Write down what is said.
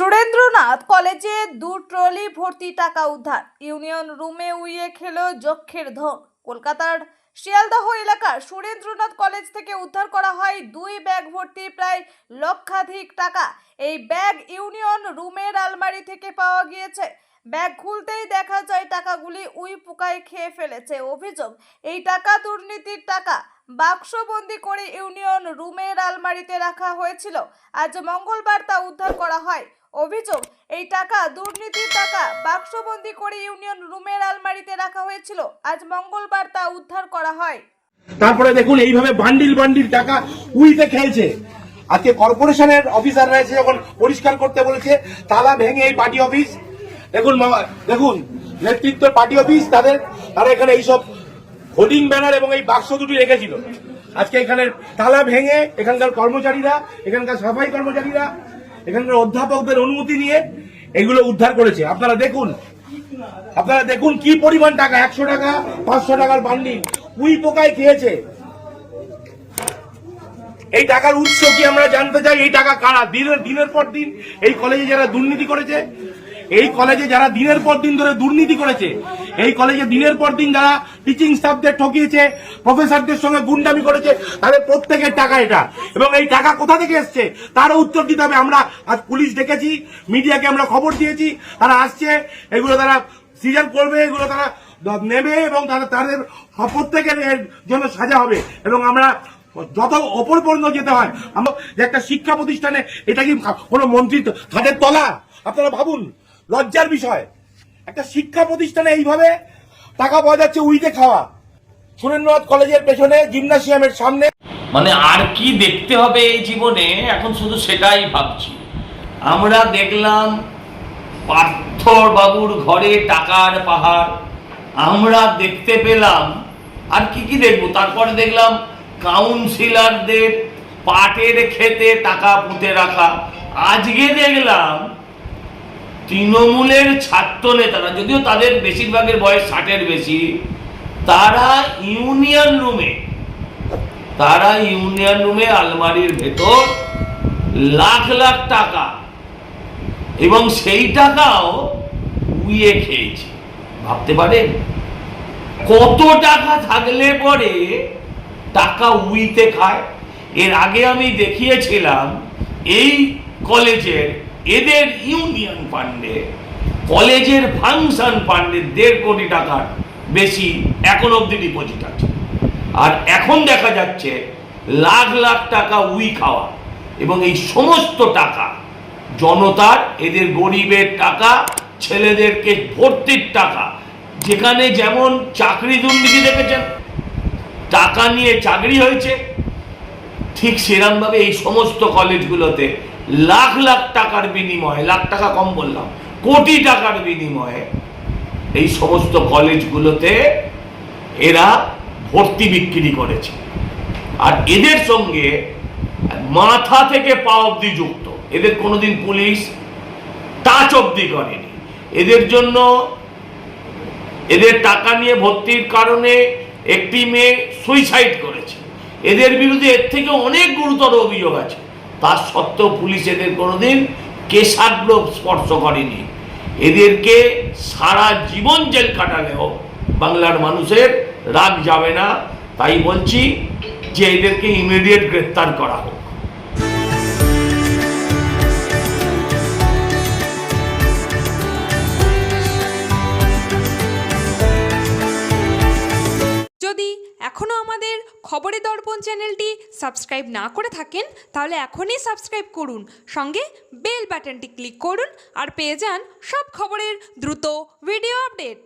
সুরেন্দ্রনাথ কলেজে 2 ট্রলি ভর্তি টাকা উদ্ধার। ইউনিয়ন রুমে উইয়ে খেলো যক্ষের ধন। কলকাতার শিয়ালদহ এলাকার সুরেন্দ্রনাথ কলেজ থেকে উদ্ধার করা হয় 2 ব্যাগ ভর্তি প্রায় লক্ষাধিক টাকা। এই ব্যাগ ইউনিয়ন রুমের আলমারি থেকে পাওয়া গিয়েছে। ব্যাগ খুলতেই দেখা যায় টাকাগুলি উই পোকায় খেয়ে ফেলেছে। অভিযোগ, এই টাকা দুর্নীতির টাকা। বাক্সবন্দি করে ইউনিয়ন রুমের আলমারিতে রাখা হয়েছিল। আজ মঙ্গলবার তা উদ্ধার করা হয়। অভিযোগ, এই টাকা দুর্নীতির টাকা। বাক্সবন্দি করে ইউনিয়ন রুমের আলমারিতে রাখা হয়েছিল। আজ মঙ্গলবার তা উদ্ধার করা হয়। তারপরে দেখুন এইভাবে বান্ডিল বান্ডিল টাকা উইতে খেলছে। আজকে কর্পোরেশনের অফিসাররা এসে যখন পরিষ্কার করতে বলেছে, তালা ভেঙে এই পার্টি অফিস, দেখুন নেতৃত্ব পার্টি অফিস তারা এখানে এইসব হোর্ডিং ব্যানার এবং এই বাক্স দুটি রেখেছিল। আজকে এখানে তালা ভেঙে এখানকার কর্মচারীরা, এখানকার সাফাই কর্মচারীরা, এখানকার অধ্যাপকদের অনুমতি নিয়ে এগুলো উদ্ধার করেছে। আপনারা দেখুন কি পরিমাণ টাকা, 100 টাকা 500 টাকার বান্ডিল উই পোকায় খেয়েছে। এই টাকার উৎস কি আমরা জানতে চাই। এই টাকা কারা? দিনের পর দিন এই কলেজে যারা দুর্নীতি করেছে, এই কলেজে যারা দিনের পর দিন ধরে দুর্নীতি করেছে, এই কলেজে দিনের পর দিন যারা টিচিং স্টাফদের ঠকিয়েছে, প্রফেসরদের সঙ্গে গুন্ডামি করেছে, তাদের প্রত্যেকের টাকা এটা। এবং এই টাকা কোথা থেকে এসছে তারও উত্তর দিতে হবে। আমরা আজ পুলিশ ডেকেছি, মিডিয়াকে আমরা খবর দিয়েছি, তারা আসছে, এগুলো তারা সিজন করবে, এগুলো তারা নেবে এবং তাদের প্রত্যেকের জন্য সাজা হবে। এবং আমরা যত ওপর পর্যন্ত যেতে হয়, আমরা যে একটা শিক্ষা প্রতিষ্ঠানে, এটা কি কোনো মন্ত্রী খাদের তলা? আপনারা ভাবুন, লজ্জার বিষয়। একটা শিক্ষা প্রতিষ্ঠানে এইভাবে টাকা পাওয়া যাচ্ছে উইতে খাওয়া। সুরেন্দ্রনাথ কলেজের পেছনে জিমনাসিয়ামের সামনে। মানে আর কি দেখতে হবে এই জীবনে, এখন শুধু সেটাই ভাবছি। আমরা দেখলাম পার্থ বাবুর ঘরে টাকার পাহাড়, আমরা দেখতে পেলাম। আর কি দেখবো? তারপরে দেখলাম কাউন্সিলরদের পাটের খেতে টাকা পুঁতে রাখা। আজকে দেখলাম তৃণমূলের ছাত্র নেতারা, যদিও তাদের বেশিরভাগের বয়স 60-এর বেশি, তারা ইউনিয়ন রুমে আলমারির ভেতর লাখ লাখ টাকা, এবং সেই টাকাও উইয়ে খেয়েছে। ভাবতে পারেন কত টাকা থাকলে পরে টাকা উইতে খায়। এর আগে আমি দেখিয়েছিলাম এই কলেজের, এদের ইউনিয়ন ফান্ডে, কলেজের ফাংশন ফান্ডে 1.5 কোটি টাকার বেশি এখন অব্দি ডিপোজিট আছে। আর এখন দেখা যাচ্ছে লাখ লাখ টাকা উই খাওয়া। এবং এই সমস্ত টাকা জনতার, এদের গরিবের টাকা, ছেলেদেরকে ভর্তির টাকা। যেখানে যেমন চাকরি দুর্নীতি দেখেছেন, টাকা নিয়ে চাকরি হয়েছে, ঠিক সেরকম ভাবে এই সমস্ত কলেজগুলোতে লাখ লাখ টাকার বিনিময়ে, লাখ টাকা কম বললাম, কোটি টাকার বিনিময়ে এই সমস্ত কলেজগুলোতে এরা ভর্তি বিক্রি করেছে। আর এদের সঙ্গে মাথা থেকে পা অব্দি যুক্ত। এদের কোনোদিন পুলিশ টাচ অব্দি করেনি। এদের জন্য, এদের টাকা নিয়ে ভর্তির কারণে একটি মেয়ে সুইসাইড করেছে। এদের বিরুদ্ধে এর থেকে অনেক গুরুতর অভিযোগ আছে। তার সত্ত্বেও পুলিশ এদের কোনোদিন কেশাগ্র স্পর্শ করেনি। এদেরকে সারা জীবন জেল কাটালেও বাংলার মানুষের রাগ যাবে না। তাই বলছি যে এদেরকে ইমিডিয়েট গ্রেফতার করা হোক। যদি এখনও আমাদের খবরের দর্পণ চ্যানেলটি সাবস্ক্রাইব না করে থাকেন, তাহলে এখনই সাবস্ক্রাইব করুন, সঙ্গে বেল বাটনটি ক্লিক করুন আর পেয়ে যান সব খবরের দ্রুত ভিডিও আপডেট।